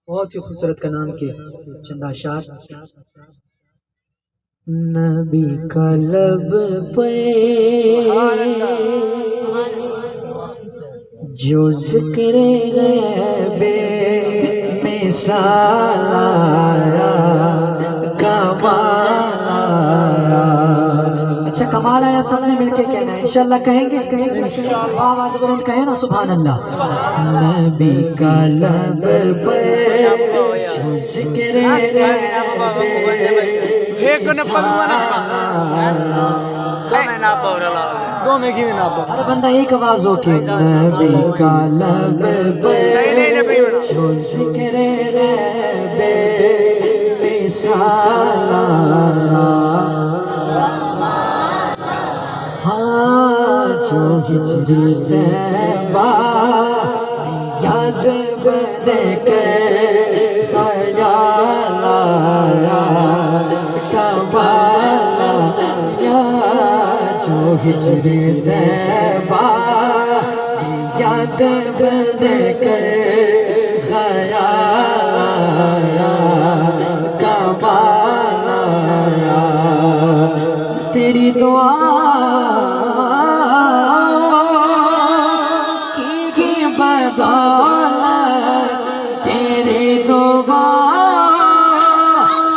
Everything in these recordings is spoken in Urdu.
بہت ہی خوبصورت کا نام کے چند اشعار۔ نبی کا لب پہ جو ذکر غیب مثال آیا، کمال آیا۔ اچھا کمال آیا، سب نے مل کے کہنا ہے، انشاءاللہ کہیں گے، آواز بلند کہیں نا سبحان اللہ۔ نبی کا لب پہ جو ذکر ہر بندہ ایک آواز ہو کے نبی کا لب پہ جو ذکر غیب مثال آیا، ہاں جو ہجری طیبہ یاد بن کے خیال آیا، کمال آیا۔ جو ہجری طیبہ یاد بن کے خیال آیا، کمال آیا۔ تیری دعا کی بدولت، تیری دعا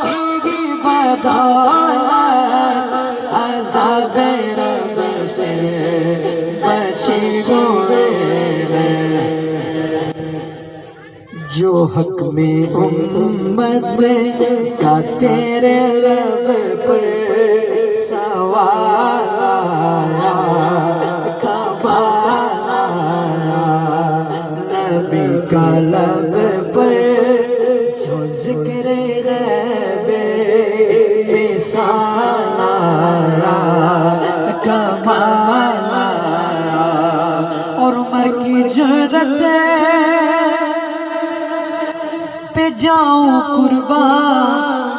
کی بدولت عذاب رب سے بچے ہوئے ہیں۔ جو حق میں امت کا تیرے لب پر سوال آیا، کمال آیا۔ نبی کا لب پر جو ذکر غیب مثال آیا، کمال آیا۔ اور عمر کی جرأت پہ جاؤں قربان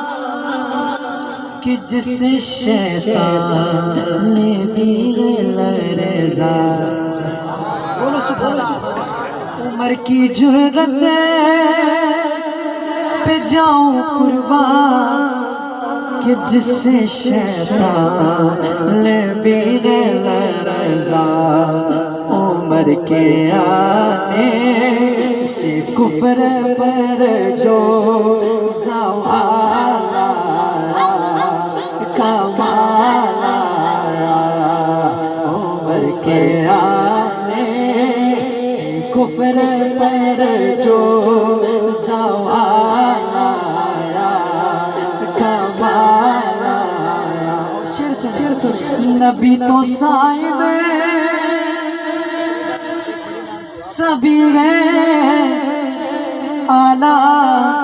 کہ جس شیطان نے بھی لرزا۔ بولو سبحان اللہ۔ عمر کی جرأت پہ جاؤں قربان کہ جس شیطان نے بھی لرزا۔ عمر کے آنے سے کفر پر جو زوال آیا، کمال آیا۔ عمر کے آنے سے کفر پر جو زوال آیا، کمال آیا۔ شیر سن نبی تو صاحب سبھی ہے، اعلیٰ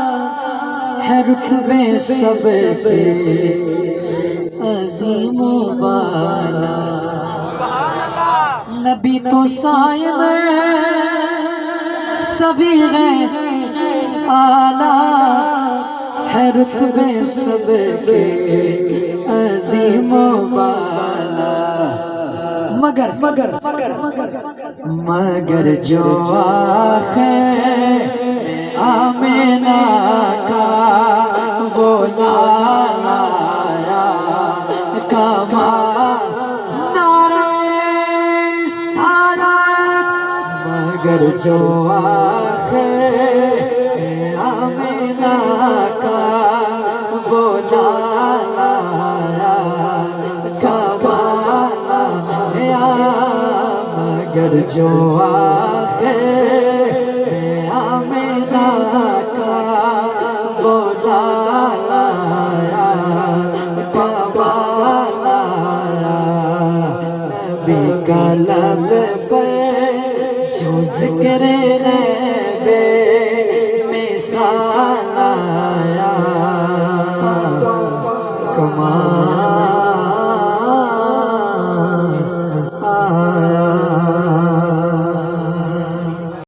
ہے رتبے سب سے عظیم و بالا۔ نبی تو صاحب سبھی ہے، اعلیٰ ہے رتبے سب کے عظیم و بالا۔ مگر جو آخر آمینہ کا وہ لالا آیا، کمال نعرہ رسالت۔ مگر جو آخر آمینہ کا وہ لالا آیا، کمال آیا۔ مگر جو آخر آمینہ کا وہ لالا آیا، کمال آیا۔ نبی کا لب پر جو ذکر غیب مثال